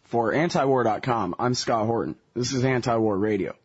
For antiwar.com, I'm Scott Horton. This is Antiwar Radio.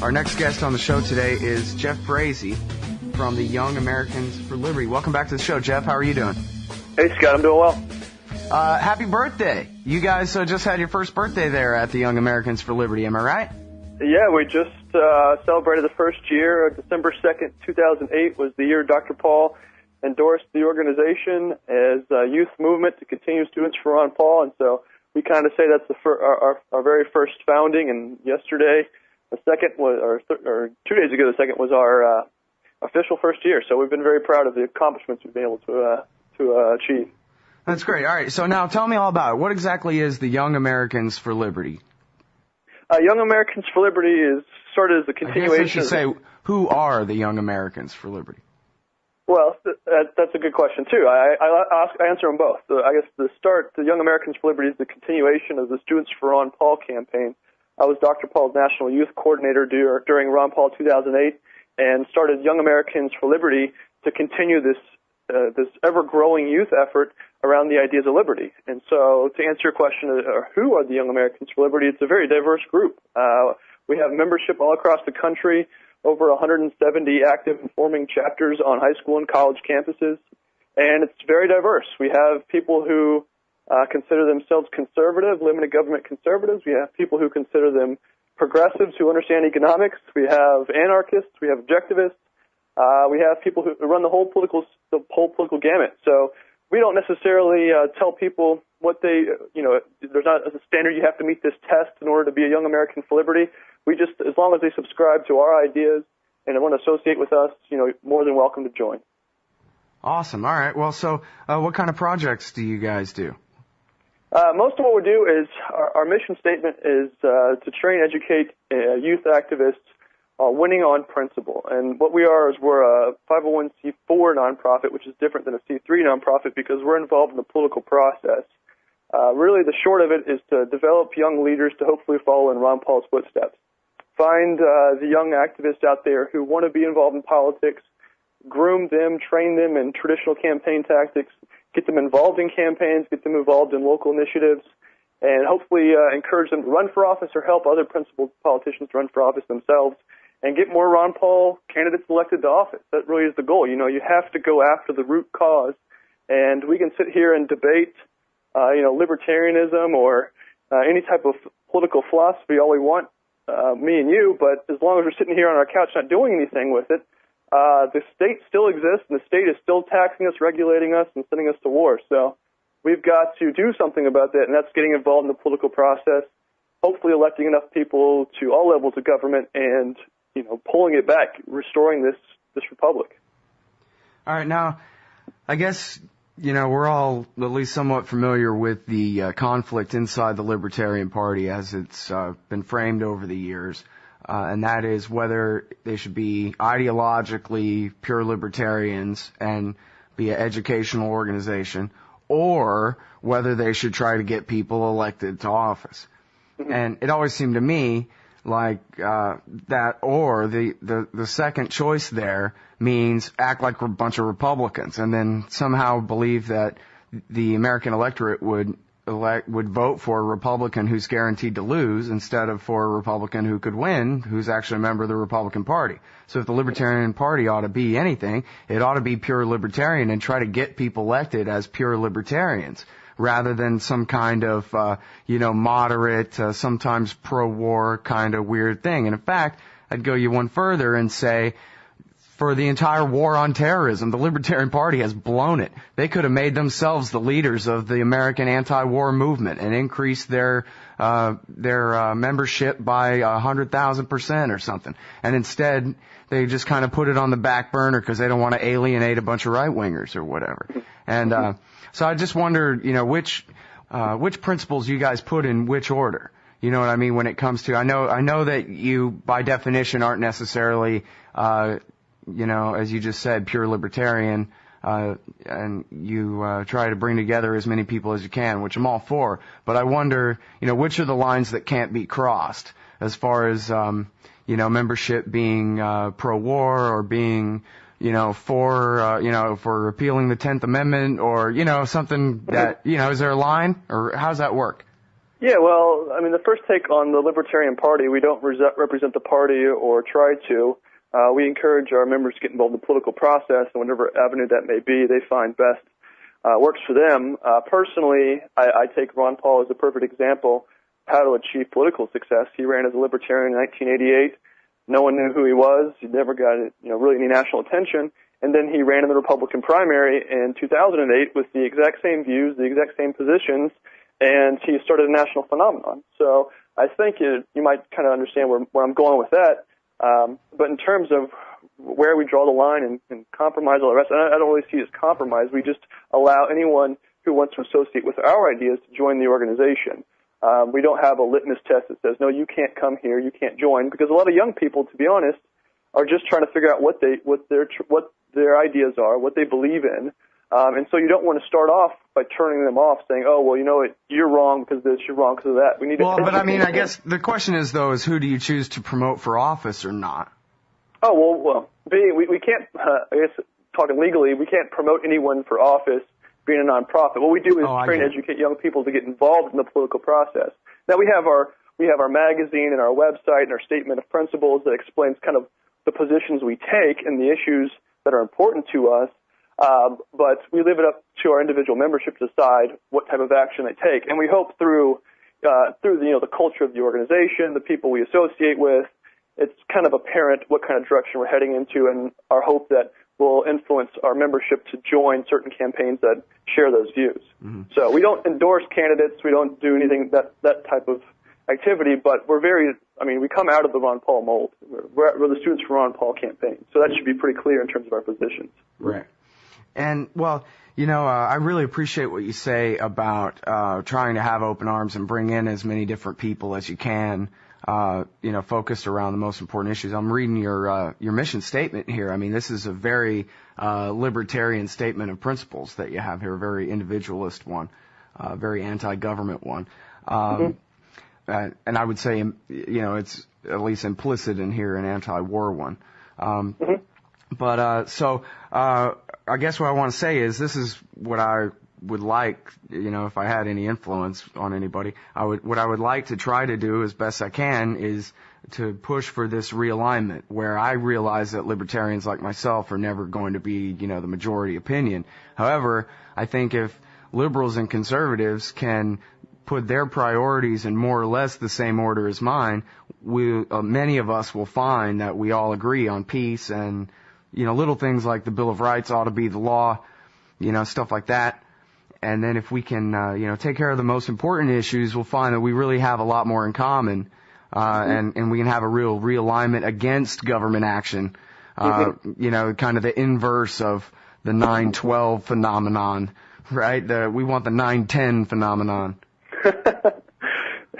Our next guest on the show today is Jeff Frazee from the Young Americans for Liberty. Welcome back to the show, Jeff. How are you doing? Hey, Scott. I'm doing well. Happy birthday. You guys just had your first birthday there at the Young Americans for Liberty, am I right? Yeah, we just celebrated the first year. December 2nd, 2008 was the year Dr. Paul endorsed the organization as a youth movement to continue students for Ron Paul, and so we kind of say that's our very first founding, and yesterday, the second was, or 2 days ago, the second was our official first year, so we've been very proud of the accomplishments we've been able to achieve. That's great. All right, so now tell me all about it. What exactly is the Young Americans for Liberty? Young Americans for Liberty is sort of the continuation. I guess I should say, who are the Young Americans for Liberty? Well, that's a good question, too. I answer them both. I guess the Young Americans for Liberty is the continuation of the Students for Ron Paul campaign. I was Dr. Paul's National Youth Coordinator during Ron Paul 2008 and started Young Americans for Liberty to continue this ever-growing youth effort around the ideas of liberty. And so to answer your question, who are the Young Americans for Liberty, it's a very diverse group. We have membership all across the country, over 170 active and forming chapters on high school and college campuses, and it's very diverse. We have people who consider themselves conservative, limited government conservatives. We have people who consider them progressives who understand economics. We have anarchists. We have objectivists. We have people who run the whole political gamut. So we don't necessarily tell people what they, there's not a standard you have to meet this test in order to be a Young American for Liberty. We just, as long as they subscribe to our ideas and want to associate with us, more than welcome to join. Awesome. All right. Well, so what kind of projects do you guys do? Most of what we do is, our mission statement is to train, educate youth activists winning on principle. And what we are is we're a 501c4 nonprofit, which is different than a C3 nonprofit because we're involved in the political process. Really, the short of it is to develop young leaders to hopefully follow in Ron Paul's footsteps. Find the young activists out there who want to be involved in politics, groom them, train them in traditional campaign tactics, get them involved in campaigns, get them involved in local initiatives, and hopefully encourage them to run for office or help other principled politicians run for office themselves and get more Ron Paul candidates elected to office. That really is the goal. You have to go after the root cause, and we can sit here and debate, libertarianism or any type of political philosophy all we want, me and you, but as long as we're sitting here on our couch not doing anything with it, the state still exists, and the state is still taxing us, regulating us, and sending us to war. So we've got to do something about that, and that's getting involved in the political process, hopefully electing enough people to all levels of government and pulling it back, restoring this republic. All right, now, I guess, we're all at least somewhat familiar with the conflict inside the Libertarian Party as it's been framed over the years, and that is whether they should be ideologically pure libertarians and be an educational organization, or whether they should try to get people elected to office. Mm-hmm. And it always seemed to me like that, or the second choice there means act like a bunch of Republicans and then somehow believe that the American electorate would vote for a Republican who's guaranteed to lose instead of for a Republican who could win, who's actually a member of the Republican Party. So if the Libertarian Party ought to be anything, it ought to be pure libertarian and try to get people elected as pure libertarians, rather than some kind of, moderate, sometimes pro-war kind of weird thing. And in fact, I'd go you one further and say, for the entire war on terrorism, the Libertarian Party has blown it. They could have made themselves the leaders of the American anti-war movement and increased their membership by 100,000% or something. And instead, they just kind of put it on the back burner because they don't want to alienate a bunch of right-wingers or whatever. And so I just wondered, which principles you guys put in which order. You know what I mean when it comes to, I know that you by definition aren't necessarily as you just said, pure libertarian, and you try to bring together as many people as you can, which I'm all for. But I wonder, which are the lines that can't be crossed as far as, membership being pro-war or being, for repealing the 10th Amendment or, something that, is there a line or how's that work? Yeah, well, I mean, the first take on the Libertarian Party, we don't represent the party or try to. We encourage our members to get involved in the political process, and whatever avenue that may be, they find best works for them. Personally, I take Ron Paul as a perfect example of how to achieve political success. He ran as a Libertarian in 1988. No one knew who he was. He never got really any national attention. And then he ran in the Republican primary in 2008 with the exact same views, the exact same positions, and he started a national phenomenon. So I think you might kind of understand where I'm going with that. But in terms of where we draw the line and compromise all the rest, I don't really see it as compromise. We just allow anyone who wants to associate with our ideas to join the organization. We don't have a litmus test that says, no, you can't come here, you can't join, because a lot of young people, to be honest, are just trying to figure out what their ideas are, what they believe in. And so you don't want to start off by turning them off, saying, oh, well, you're wrong because of this, you're wrong because of that. We need to. Well, but I mean, I guess the question is, though, is who do you choose to promote for office or not? Oh, well, we can't, I guess, talking legally, we can't promote anyone for office being a nonprofit. What we do is train and educate young people to get involved in the political process. Now, we have our magazine and our website and our statement of principles that explains kind of the positions we take and the issues that are important to us. But we leave it up to our individual membership to decide what type of action they take. And we hope through the culture of the organization, the people we associate with, it's kind of apparent what kind of direction we're heading into, and our hope that will influence our membership to join certain campaigns that share those views. Mm-hmm. So we don't endorse candidates. We don't do anything that type of activity, but we come out of the Ron Paul mold. We're the Students for Ron Paul campaign. So that should be pretty clear in terms of our positions. Right. And, well, I really appreciate what you say about trying to have open arms and bring in as many different people as you can, focused around the most important issues. I'm reading your mission statement here. I mean, this is a very libertarian statement of principles that you have here, a very individualist one, very anti-government one. And I would say, it's at least implicit in here an anti-war one. But I guess what I want to say is this is what I would like, if I had any influence on anybody, what I would like to try to do as best I can is to push for this realignment where I realize that libertarians like myself are never going to be, the majority opinion. However, I think if liberals and conservatives can put their priorities in more or less the same order as mine, many of us will find that we all agree on peace and, little things like the Bill of Rights ought to be the law, stuff like that. And then if we can, take care of the most important issues, we'll find that we really have a lot more in common, and we can have a real realignment against government action, kind of the inverse of the 9/12 phenomenon, right? We want the 9/10 phenomenon.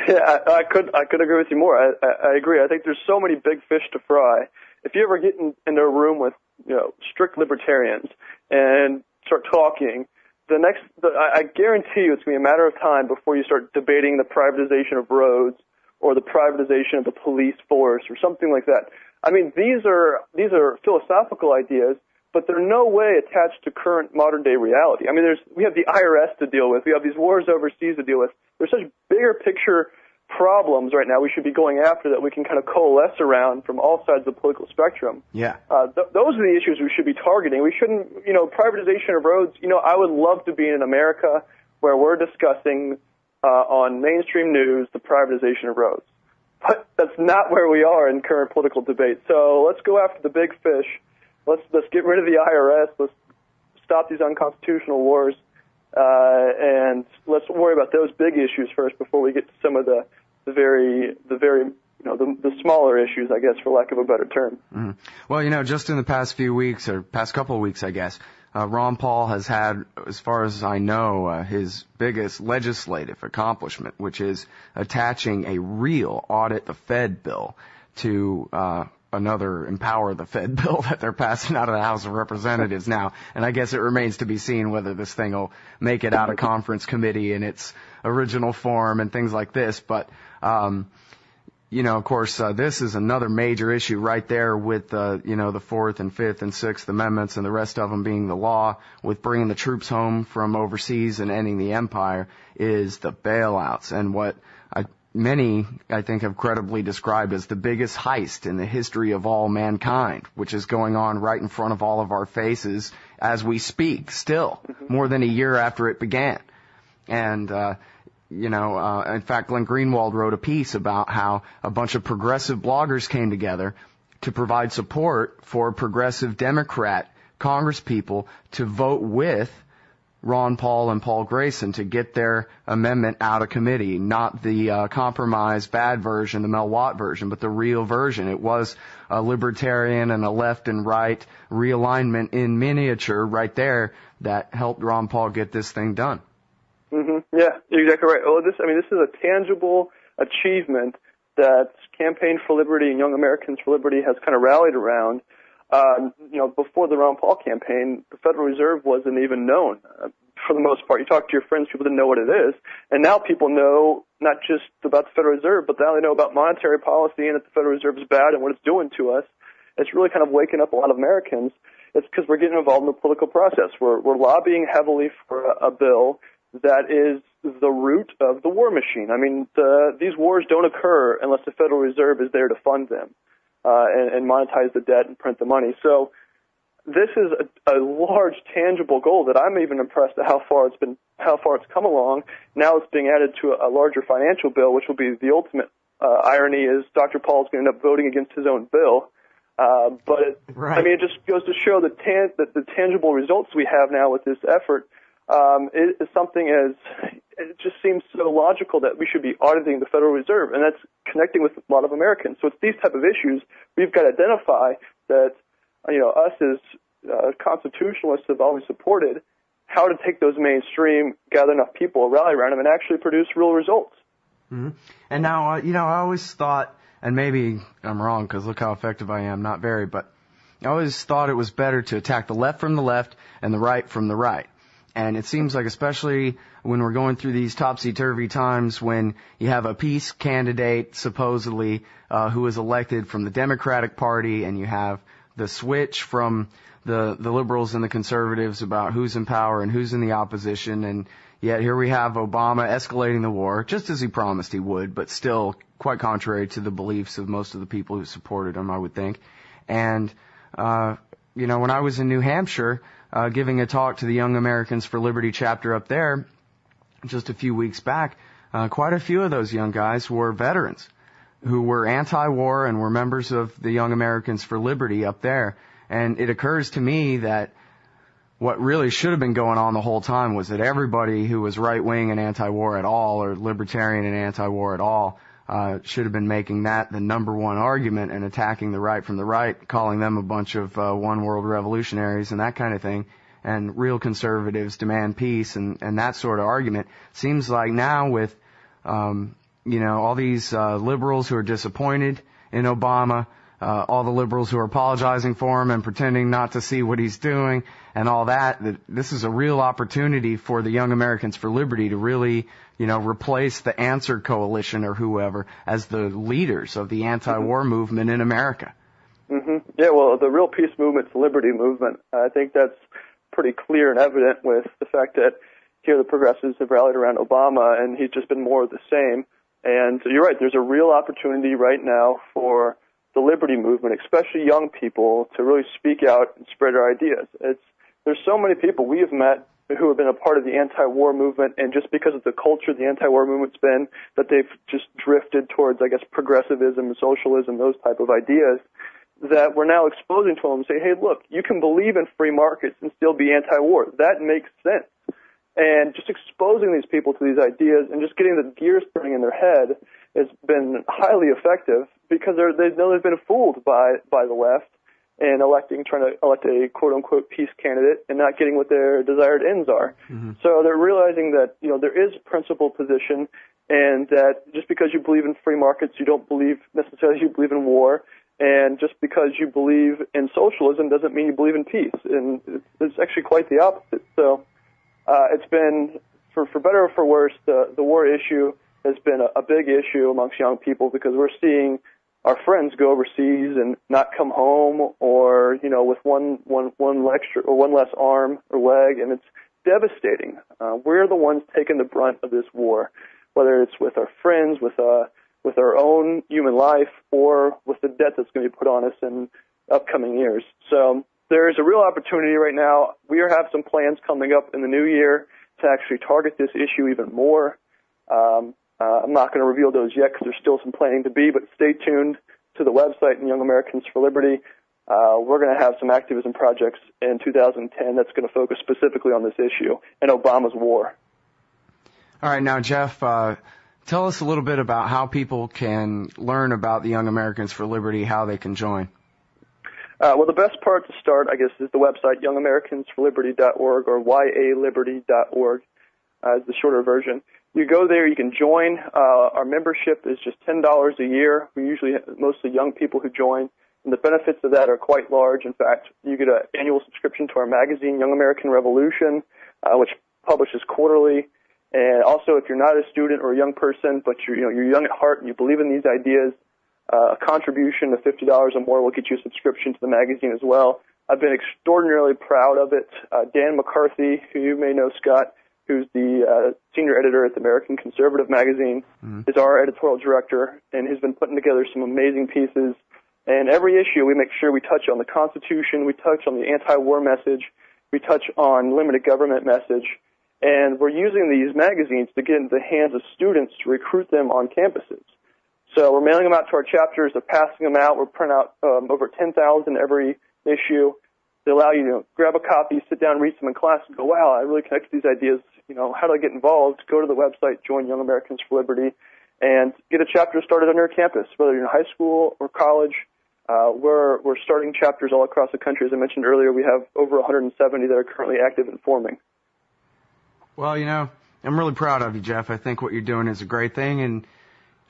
Yeah, I could agree with you more. I agree. I think there's so many big fish to fry. If you ever get into a room with, strict libertarians and start talking, I guarantee you it's going to be a matter of time before you start debating the privatization of roads or the privatization of the police force or something like that. I mean, these are philosophical ideas, but they're no way attached to current modern day reality. I mean, we have the IRS to deal with. We have these wars overseas to deal with. There's such bigger picture problems right now we should be going after that we can kind of coalesce around from all sides of the political spectrum. Yeah. Those are the issues we should be targeting. We shouldn't, privatization of roads. I would love to be in America where we're discussing on mainstream news the privatization of roads. But that's not where we are in current political debate. So let's go after the big fish. Let's get rid of the IRS. Let's stop these unconstitutional wars. And let's worry about those big issues first before we get to some of the very the smaller issues, I guess, for lack of a better term. Mm-hmm. Well, just in the past few weeks or past couple of weeks, I guess, Ron Paul has had, as far as I know, his biggest legislative accomplishment, which is attaching a real audit the Fed bill to another Empower the Fed bill that they're passing out of the House of Representatives now. And I guess it remains to be seen whether this thing will make it out of conference committee in its original form and things like this. But, of course, this is another major issue right there with, the Fourth and Fifth and Sixth Amendments and the rest of them being the law, with bringing the troops home from overseas and ending the empire, is the bailouts and what many, I think, have credibly described as the biggest heist in the history of all mankind, which is going on right in front of all of our faces as we speak, still, more than a year after it began. And, in fact, Glenn Greenwald wrote a piece about how a bunch of progressive bloggers came together to provide support for progressive Democrat congresspeople to vote with Ron Paul and Paul Grayson to get their amendment out of committee, not the compromise bad version, the Mel Watt version, but the real version. It was a libertarian and a left and right realignment in miniature right there that helped Ron Paul get this thing done. Yeah, you're exactly right. Well, this is a tangible achievement that Campaign for Liberty and Young Americans for Liberty has kind of rallied around. Before the Ron Paul campaign, the Federal Reserve wasn't even known for the most part. You talk to your friends, people didn't know what it is. And now people know not just about the Federal Reserve, but now they know about monetary policy and that the Federal Reserve is bad and what it's doing to us. It's really kind of waking up a lot of Americans. It's because we're getting involved in the political process. We're lobbying heavily for a bill that is the root of the war machine. I mean, these wars don't occur unless the Federal Reserve is there to fund them. And monetize the debt and print the money. So this is a large, tangible goal that I'm even impressed at how far it's come along. Now it's being added to a larger financial bill, which will be the ultimate irony is Dr. Paul's going to end up voting against his own bill. Right. It just goes to show that the tangible results we have now with this effort is something it just seems so logical that we should be auditing the Federal Reserve, and that's connecting with a lot of Americans. So it's these type of issues we've got to identify that, us as constitutionalists have always supported, how to take those mainstream, gather enough people, rally around them, and actually produce real results. Mm-hmm. And now, I always thought, and maybe I'm wrong because look how effective I am, not very, but I always thought it was better to attack the left from the left and the right from the right. And it seems like, especially when we're going through these topsy-turvy times when you have a peace candidate, supposedly, who is elected from the Democratic Party, and you have the switch from the liberals and the conservatives about who's in power and who's in the opposition, and yet here we have Obama escalating the war, just as he promised he would, but still quite contrary to the beliefs of most of the people who supported him, I would think. And, when I was in New Hampshire, giving a talk to the Young Americans for Liberty chapter up there just a few weeks back, quite a few of those young guys were veterans who were anti-war and were members of the Young Americans for Liberty up there. And it occurs to me that what really should have been going on the whole time was that everybody who was right-wing and anti-war at all, or libertarian and anti-war at all, should have been making that the number one argument and attacking the right from the right, calling them a bunch of one world revolutionaries and that kind of thing. And real conservatives demand peace and that sort of argument. Seems like now with, all these liberals who are disappointed in Obama, all the liberals who are apologizing for him and pretending not to see what he's doing and all that this is a real opportunity for the Young Americans for Liberty to really, replace the Answer Coalition or whoever as the leaders of the anti-war movement in America. Mm-hmm. Yeah, well, the real peace movement's the liberty movement. I think that's pretty clear and evident with the fact that here the progressives have rallied around Obama, and he's just been more of the same. And you're right, there's a real opportunity right now for the liberty movement, especially young people, to really speak out and spread our ideas. There's so many people we have met who have been a part of the anti-war movement, and just because of the culture the anti-war movement's been, that they've just drifted towards, I guess, progressivism, socialism, those type of ideas, that we're now exposing to them and say, hey, look, you can believe in free markets and still be anti-war. That makes sense. And just exposing these people to these ideas and just getting the gears turning in their head has been highly effective because they know they've been fooled by the left and trying to elect a quote-unquote peace candidate and not getting what their desired ends are. Mm-hmm. So they're realizing that, there is a principled position and that just because you believe in free markets, you don't believe necessarily you believe in war. And just because you believe in socialism doesn't mean you believe in peace. And it's actually quite the opposite. So it's been, for better or for worse, the war issue has been a big issue amongst young people because we're seeing our friends go overseas and not come home, or with one less arm or leg, and it's devastating. We're the ones taking the brunt of this war, whether it's with our friends, with our own human life, or with the debt that's going to be put on us in upcoming years. So there's a real opportunity right now. We have some plans coming up in the new year to actually target this issue even more. I'm not going to reveal those yet because there's still some planning to be, but stay tuned to the website in Young Americans for Liberty. We're going to have some activism projects in 2010 that's going to focus specifically on this issue and Obama's war. All right, now, Jeff, tell us a little bit about how people can learn about the Young Americans for Liberty, how they can join. Well, the best part to start, I guess, is the website, youngamericansforliberty.org, or yaliberty.org is the shorter version. You go there, you can join. Our membership is just $10 a year. We usually have mostly young people who join, and the benefits of that are quite large. In fact, you get an annual subscription to our magazine, Young American Revolution, which publishes quarterly. And also, if you're not a student or a young person, but you're young at heart and you believe in these ideas, a contribution of $50 or more will get you a subscription to the magazine as well. I've been extraordinarily proud of it. Dan McCarthy, who you may know, Scott, who's the senior editor at the American Conservative magazine, is our editorial director, and has been putting together some amazing pieces. And every issue, we make sure we touch on the Constitution, we touch on the anti-war message, we touch on limited government message, and we're using these magazines to get into the hands of students to recruit them on campuses. So we're mailing them out to our chapters, they're passing them out, we're printing out over 10,000 every issue. They allow you to grab a copy, sit down, read them in class, and go, wow, I really connect to these ideas. How do I get involved? Go to the website, join Young Americans for Liberty, and get a chapter started on your campus, whether you're in high school or college. We're starting chapters all across the country. As I mentioned earlier, we have over 170 that are currently active and forming. Well, I'm really proud of you, Jeff. I think what you're doing is a great thing, and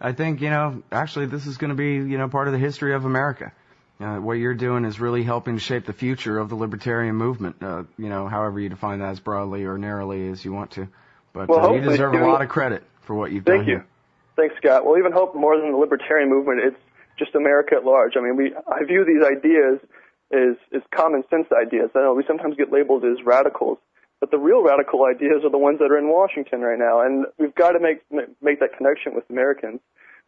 I think, actually this is going to be, part of the history of America. What you're doing is really helping to shape the future of the libertarian movement, however you define that, as broadly or narrowly as you want to. But you deserve a lot of credit for what you've done here. Thank you. Thanks, Scott. We'll even hope more than the libertarian movement, it's just America at large. I mean, I view these ideas as common sense ideas. I know we sometimes get labeled as radicals, but the real radical ideas are the ones that are in Washington right now, and we've got to make that connection with Americans,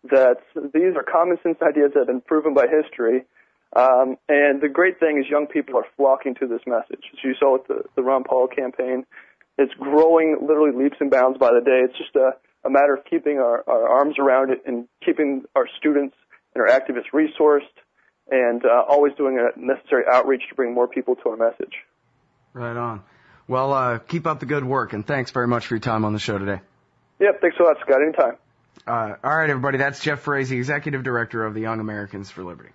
that these are common sense ideas that have been proven by history. And the great thing is young people are flocking to this message. As you saw with the Ron Paul campaign, it's growing literally leaps and bounds by the day. It's just a matter of keeping our arms around it and keeping our students and our activists resourced and always doing a necessary outreach to bring more people to our message. Right on. Well, keep up the good work, and thanks very much for your time on the show today. Yep, thanks a lot, Scott. Anytime. All right, everybody. That's Jeff Frazee, Executive Director of the Young Americans for Liberty.